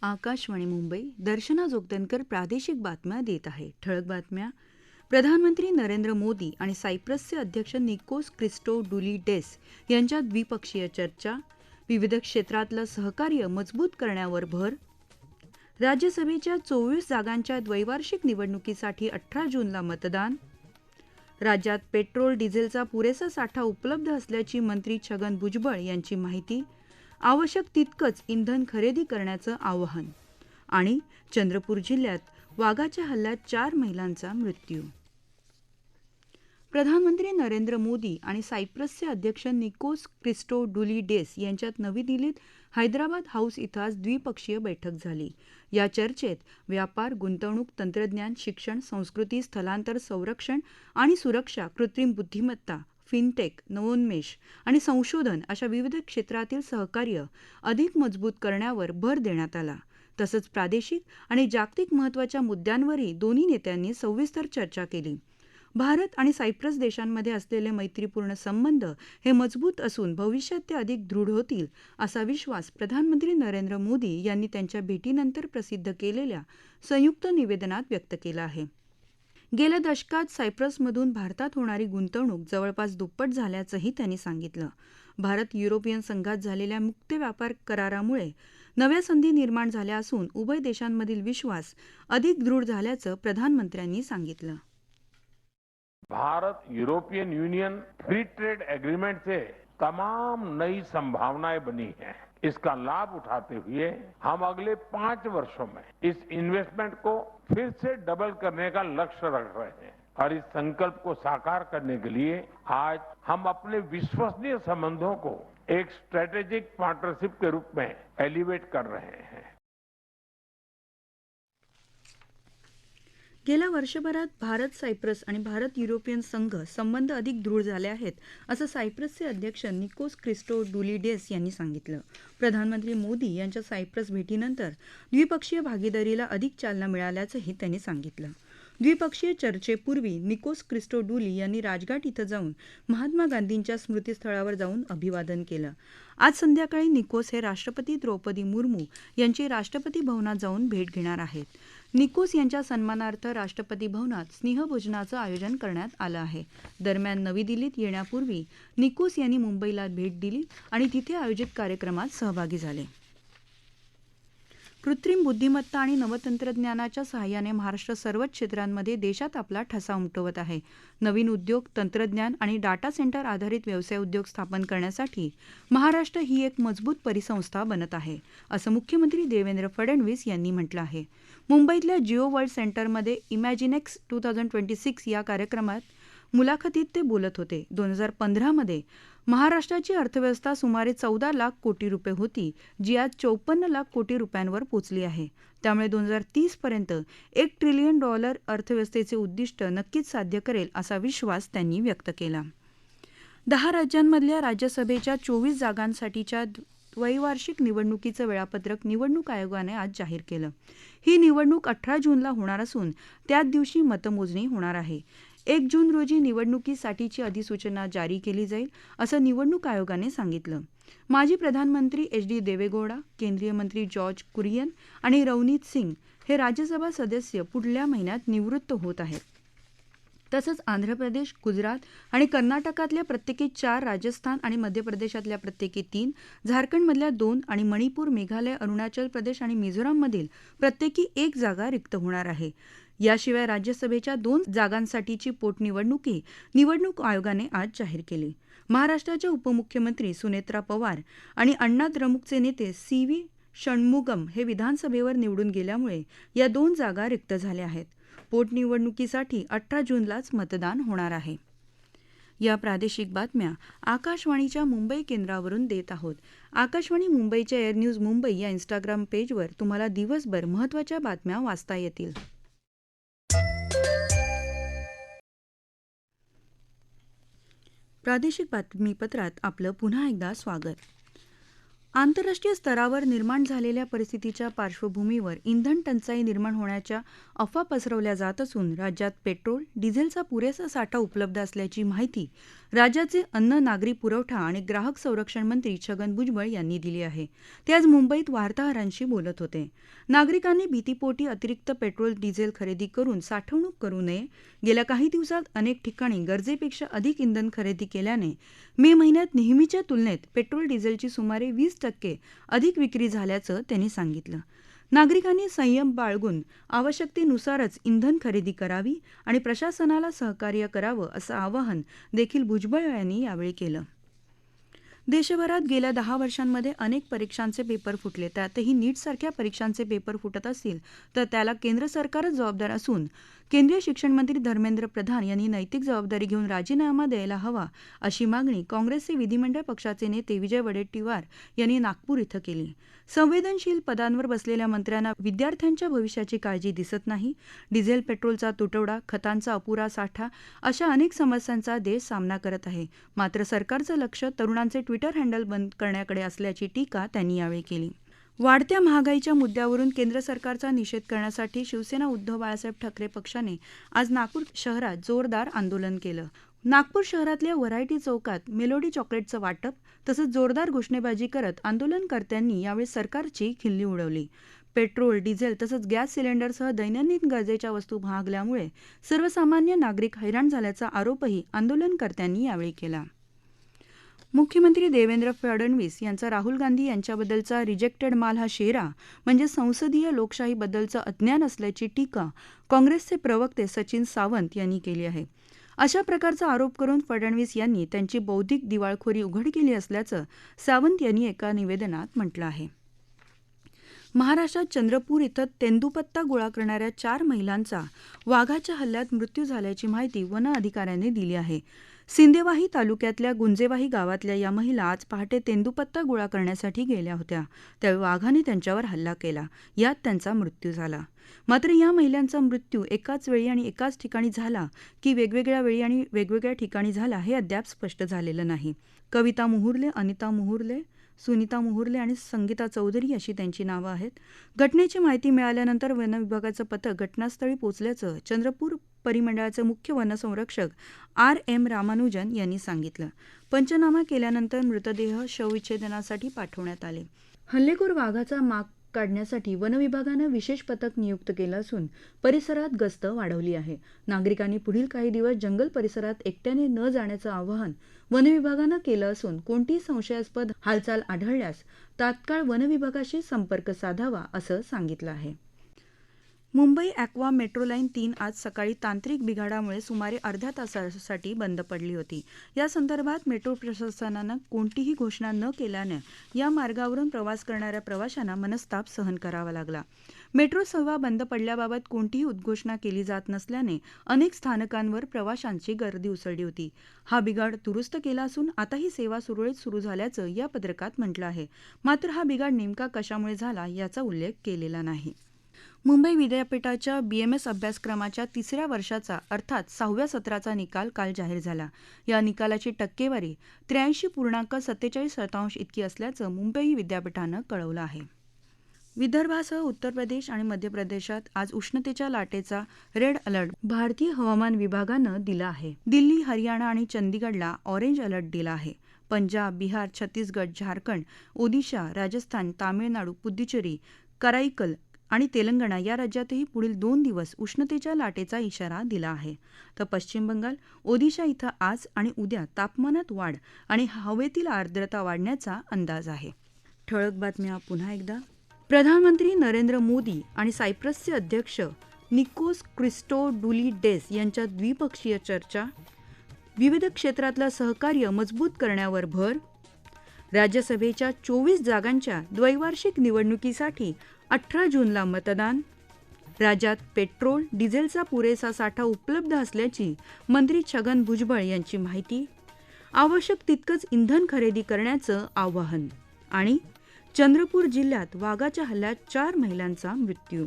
आकाशवाणी मुंबई. दर्शना जोगदनकर प्रादेशिक बातम्या देत आहे. ठळक बातम्या. प्रधानमंत्री नरेंद्र मोदी आणि सायप्रसचे अध्यक्ष निकोस क्रिस्टोडुलिडेस यांच्यात द्विपक्षीय चर्चा. विविध क्षेत्रातलं सहकार्य मजबूत करण्यावर भर. राज्यसभेच्या 24 जागांच्या द्वैवार्षिक निवडणुकीसाठी 18 जूनला मतदान. राज्यात पेट्रोल डिझेलचा पुरेसा साठा उपलब्ध असल्याची मंत्री छगन भुजबळ यांची माहिती. आवश्यक तितकंच इंधन खरेदी करण्याचं आवाहन. आणि चंद्रपूर जिल्ह्यात वाघाच्या हल्ल्यात 4 महिलांचा मृत्यू. प्रधानमंत्री नरेंद्र मोदी आणि सायप्रसचे अध्यक्ष निकोस क्रिस्टोडुलिडेस यांच्यात नवी दिल्लीत हैदराबाद हाऊस इथं आज द्विपक्षीय बैठक झाली. या चर्चेत व्यापार, गुंतवणूक, तंत्रज्ञान, शिक्षण, संस्कृती, स्थलांतर, संरक्षण आणि सुरक्षा, कृत्रिम बुद्धिमत्ता, फिनटेक, नवोन्मेष आणि संशोधन अशा विविध क्षेत्रातील सहकार्य अधिक मजबूत करण्यावर भर देण्यात आला. तसंच प्रादेशिक आणि जागतिक महत्त्वाच्या मुद्द्यांवरही दोन्ही नेत्यांनी सविस्तर चर्चा केली. भारत आणि सायप्रस देशांमध्ये असलेले मैत्रीपूर्ण संबंध हे मजबूत असून भविष्यात ते अधिक दृढ होतील असा विश्वास प्रधानमंत्री नरेंद्र मोदी यांनी त्यांच्या भेटीनंतर प्रसिद्ध केलेल्या संयुक्त निवेदनात व्यक्त केला आहे. गेल्या दशकात सायप्रसमधून भारतात होणारी गुंतवणूक जवळपास दुप्पट झाल्याचंही त्यांनी सांगितलं. भारत युरोपियन संघात झालेल्या मुक्त व्यापार करारामुळे नव्या संधी निर्माण झाल्या असून उभय देशांमधील विश्वास अधिक दृढ झाल्याचं प्रधानमंत्र्यांनी सांगितलं. Bharat European Union free trade agreement से तमाम नई संभावनाएं बनी हैं। इसका लाभ उठाते हुए हम अगले 5 वर्षों में इस इन्वेस्टमेंट को फिर से डबल करने का लक्ष्य रख रहे हैं और इस संकल्प को साकार करने के लिए आज हम अपने विश्वसनीय संबंधों को एक स्ट्रेटेजिक पार्टनरशिप के रूप में एलिवेट कर रहे हैं. गेल्या वर्षभरात भारत सायप्रस आणि भारत युरोपियन संघ संबंध अधिक दृढ झाले आहेत असं सायप्रसचे अध्यक्ष निकोस क्रिस्टोडुलिडेस यांनी सांगितलं. प्रधानमंत्री मोदी यांच्या सायप्रस भेटीनंतर द्विपक्षीय भागीदारीला अधिक चालना मिळाल्याचंही त्यांनी सांगितलं. द्विपक्षीय चर्चेपूर्वी निकोस क्रिस्टोडुली यांनी राजघाट इथं जाऊन महात्मा गांधींच्या स्मृतीस्थळावर जाऊन अभिवादन केलं. आज संध्याकाळी निकोस हे राष्ट्रपती द्रौपदी मुर्मू यांची राष्ट्रपती भवनात जाऊन भेट घेणार आहेत. निकोस यांच्या सन्मानार्थ राष्ट्रपती भवनात स्नेहभोजनाचं आयोजन करण्यात आलं आहे. दरम्यान नवी दिल्लीत येण्यापूर्वी निकोस यांनी मुंबईला भेट दिली आणि तिथे आयोजित कार्यक्रमात सहभागी झाले. कृत्रिम बुद्धिमत्ता आणि नवतंत्रज्ञानाच्या सहाय्याने महाराष्ट्र सर्वच क्षेत्रांमध्ये देशात आपला ठसा उमटवत आहे. नवीन उद्योग, तंत्रज्ञान आणि डाटा सेंटर आधारित व्यवसाय उद्योग स्थापन करण्यासाठी महाराष्ट्र ही एक मजबूत परिसंस्था बनत आहे, असं मुख्यमंत्री देवेंद्र फडणवीस यांनी म्हटलं आहे. मुंबईतल्या जिओ वर्ल्ड सेंटरमध्ये इमॅजिनेक्स 2026 या कार्यक्रमात मुलाखतीत ते बोलत होते. 2015 महाराष्ट्राची अर्थव्यवस्था सुमारे 14 लाख कोटी रुपये होती, जी आज 54 लाख कोटी रुपयांवर पोचली आहे. त्यामुळे 2030 पर्यंत $1 ट्रिलियन अर्थव्यवस्थेचे उद्दिष्ट नक्कीच साध्य करेल असा विश्वास त्यांनी व्यक्त केला. 10 राज्यांमधल्या राज्यसभेच्या 24 जागांसाठीच्या द्वैवार्षिक निवडणुकीचं वेळापत्रक निवडणूक आयोगाने आज जाहीर केलं. ही निवडणूक 18 जूनला होणार असून त्याच दिवशी मतमोजणी होणार आहे. 1 जून रोजी निवडणुकीसाठीची अधिसूचना जारी केली जाईल असं निवडणूक आयोगाने सांगितलं. माजी प्रधानमंत्री HD देवेगौडा, केंद्रीय मंत्री जॉर्ज कुरियन आणि रवनीत सिंग हे राज्यसभा सदस्य पुढल्या महिन्यात निवृत्त होत आहेत. तसंच आंध्र प्रदेश, गुजरात आणि कर्नाटकातल्या प्रत्येकी 4, राजस्थान आणि मध्य प्रदेशातल्या प्रत्येकी 3, झारखंडमधल्या 2 आणि मणिपूर, मेघालय, अरुणाचल प्रदेश आणि मिझोराममधील प्रत्येकी 1 जागा रिक्त होणार आहे. याशिवाय राज्यसभेच्या 2 जागांसाठीची पोटनिवडणूकही निवडणूक आयोगाने आज जाहीर केली. महाराष्ट्राच्या उपमुख्यमंत्री सुनेत्रा पवार आणि अण्णा द्रमुकचे नेते CV षण्मुगम हे विधानसभेवर निवडून गेल्यामुळे या 2 जागा रिक्त झाल्या आहेत. पोटनिवडणुकीसाठी 18 जूनलाच मतदान होणार आहे. या प्रादेशिक बातम्या आकाशवाणीच्या मुंबई केंद्रावरून देत आहोत. आकाशवाणी मुंबईच्या एअर न्यूज मुंबई या इंस्टाग्राम पेजवर तुम्हाला दिवसभर महत्त्वाच्या बातम्या वाचता येतील. प्रादेशिक बातमीपत्रात आपलं पुन्हा एकदा स्वागत. आंतरराष्ट्रीय स्तरावर निर्माण झालेल्या परिस्थितीच्या पार्श्वभूमीवर इंधन टंचाई निर्माण होण्याच्या अफवा पसरवल्या जात असून राज्यात पेट्रोल, डिझेलचा पुरेसा साठा उपलब्ध असल्याची माहिती राज्याचे अन्न नागरी पुरवठा आणि ग्राहक संरक्षण मंत्री छगन भुजबळ यांनी दिली आहे. ते आज मुंबईत वार्ताहरांशी बोलत होते. नागरिकांनी भीतीपोटी अतिरिक्त पेट्रोल डिझेल खरेदी करून साठवणूक करू नये. गेल्या काही दिवसात अनेक ठिकाणी गरजेपेक्षा अधिक इंधन खरेदी केल्याने मे महिन्यात नेहमीच्या तुलनेत पेट्रोल डिझेलची सुमारे 20% अधिक विक्री झाल्याचं त्यांनी सांगितलं. नागरिकांनी संयम बाळगून आवश्यकतेनुसारच इंधन खरेदी करावी आणि प्रशासनाला सहकार्य करावं असं आवाहन देखील भुजबळ यांनी यावेळी केलं. देशभरात गेल्या 10 वर्षांमध्ये अनेक परीक्षांचे पेपर फुटले. त्यातही नीटसारख्या परीक्षांचे पेपर फुटत असतील तर त्याला केंद्र सरकारच जबाबदार असून केंद्रीय शिक्षण मंत्री धर्मेंद्र प्रधान यांनी नैतिक जबाबदारी घेऊन राजीनामा द्यायला हवा अशी मागणी काँग्रेसचे विधिमंडळ पक्षाचे नेते विजय वडेट्टीवार यांनी नागपूर इथं केली. संवेदनशील पदांवर बसलेल्या मंत्र्यांना विद्यार्थ्यांच्या भविष्याची काळजी दिसत नाही. डिझेल पेट्रोलचा तुटवडा, खतांचा अपुरा साठा अशा अनेक समस्यांचा देश सामना करत आहे. मात्र सरकारचं लक्ष तरुणांचे ट्विटर हँडल बंद करण्याकडे असल्याची टीका त्यांनी यावेळी केली. वाढत्या महागाईच्या मुद्द्यावरून केंद्र सरकारचा निषेध करण्यासाठी शिवसेना उद्धव बाळासाहेब ठाकरे पक्षाने आज नागपूर शहरात जोरदार आंदोलन केलं. नागपूर शहरातल्या व्हरायटी चौकात मेलोडी चॉकलेटचं वाटप तसंच जोरदार घोषणेबाजी करत आंदोलनकर्त्यांनी यावेळी सरकारची खिल्ली उडवली. पेट्रोल, डिझेल तसंच गॅस सिलेंडरसह दैनंदिन गरजेच्या वस्तू महागल्यामुळे सर्वसामान्य नागरिक हैराण झाल्याचा आरोपही आंदोलनकर्त्यांनी यावेळी केला. मुख्यमंत्री देवेंद्र फडणवीस यांचा राहुल गांधी यांच्याबद्दलचा रिजेक्टेड माल हा शेरा म्हणजे संसदीय लोकशाहीबद्दलचं अज्ञान असल्याची टीका काँग्रेसचे प्रवक्ते सचिन सावंत यांनी केली आहे. अशा प्रकारचा आरोप करून फडणवीस यांनी त्यांची बौद्धिक दिवाळखोरी उघड केली असल्याचं सावंत यांनी एका निवेदनात म्हटलं आहे. महाराष्ट्रात चंद्रपूर इथं तेंदूपत्ता गोळा करणाऱ्या 4 महिलांचा वाघाच्या हल्ल्यात मृत्यू झाल्याची माहिती वन अधिकाऱ्यांनी दिली आहे. सिंदेवाही तालुक्यातल्या गुंजेवाही गावातल्या या महिला आज पहाटे तेंदूपत्ता गोळा करण्यासाठी गेल्या होत्या. त्यावेळी वाघाने त्यांच्यावर हल्ला केला. यात त्यांचा मृत्यू झाला. मात्र या महिलांचा मृत्यू एकाच वेळी आणि एकाच ठिकाणी झाला की वेगवेगळ्या वेळी आणि वेगवेगळ्या ठिकाणी झाला हे अद्याप स्पष्ट झालेलं नाही. कविता मुहुर्ले, अनिता मुहुर्ले, सुनीता मुहुर्ले आणि संगीता चौधरी अशी त्यांची नावं आहेत. घटनेची माहिती मिळाल्यानंतर वनविभागाचं पथक घटनास्थळी पोहोचल्याचं चंद्रपूर परिमंडळाचे मुख्य वनसंरक्षक R.M. रामानुजन यांनी सांगितलं. पंचनामा केल्यानंतर मृतदेह शवविच्छेदनासाठी पाठवण्यात आले. हल्लेखोर वाघाचा माग काढण्यासाठी वनविभागानं विशेष पथक नियुक्त केलं असून परिसरात गस्त वाढवली आहे. नागरिकांनी पुढील काही दिवस जंगल परिसरात एकट्याने न जाण्याचं आवाहन वनविभागानं केलं असून कोणतीही संशयास्पद हालचाल आढळल्यास तात्काळ वनविभागाशी संपर्क साधावा असं सांगितलं आहे. मुंबई ॲक्वा मेट्रो लाईन 3 आज सकाळी तांत्रिक बिघाडामुळे सुमारे अर्ध्या तासासाठी बंद पडली होती. या संदर्भात मेट्रो प्रशासनानं कोणतीही घोषणा न केल्यानं या मार्गावरून प्रवास करणाऱ्या प्रवाशांना मनस्ताप सहन करावा लागला. मेट्रो सेवा बंद पडल्याबाबत कोणतीही उद्घोषणा केली जात नसल्याने अनेक स्थानकांवर प्रवाशांची गर्दी उसळली होती. हा बिघाड दुरुस्त केला असून आता ही सेवा सुरळीत सुरू झाल्याचं या पत्रकात म्हटलं आहे. मात्र हा बिघाड नेमका कशामुळे झाला याचा उल्लेख केलेला नाही. मुंबई विद्यापीठाच्या BMS अभ्यासक्रमाच्या 3ऱ्या वर्षाचा अर्थात 6व्या सत्राचा निकाल काल जाहीर झाला. या निकालाची टक्केवारी 83.47% इतकी असल्याचं मुंबई विद्यापीठानं कळवलं आहे. विदर्भासह उत्तर प्रदेश आणि मध्य प्रदेशात आज उष्णतेच्या लाटेचा रेड अलर्ट भारतीय हवामान विभागानं दिला आहे. दिल्ली, हरियाणा आणि चंदीगडला ऑरेंज अलर्ट दिला आहे. पंजाब, बिहार, छत्तीसगड, झारखंड, ओदिशा, राजस्थान, तामिळनाडू, पुद्दुचेरी, कराईकल आणि तेलंगणा या राज्यातही पुढील 2 दिवस उष्णतेच्या लाटेचा इशारा दिला आहे. तर पश्चिम बंगाल, ओदिशा इथं आज आणि उद्या तापमानात वाढ आणि हवेतील आर्द्रता वाढण्याचा अंदाज आहे. ठळक बातम्या पुन्हा एकदा. प्रधानमंत्री नरेंद्र मोदी आणि सायप्रसचे अध्यक्ष निकोस क्रिस्टोडुलिडेस यांच्यात द्विपक्षीय चर्चा. विविध क्षेत्रातलं सहकार्य मजबूत करण्यावर भर. राज्यसभेच्या 24 जागांच्या द्वैवार्षिक निवडणुकीसाठी 18 जूनला मतदान. राज्यात पेट्रोल, डिझेलचा पुरेसा साठा उपलब्ध असल्याची मंत्री छगन भुजबळ यांची माहिती. आवश्यक तितकंच इंधन खरेदी करण्याचं आवाहन. आणि चंद्रपूर जिल्ह्यात वाघाच्या हल्ल्यात 4 महिलांचा मृत्यू.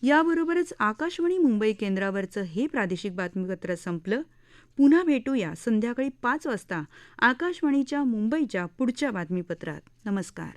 याबरोबरच आकाशवाणी मुंबई केंद्रावरचं हे प्रादेशिक बातमीपत्र संपलं. पुन्हा भेटूया संध्याकाळी 5 वाजता आकाशवाणीच्या मुंबईच्या पुढच्या बातमीपत्रात. नमस्कार.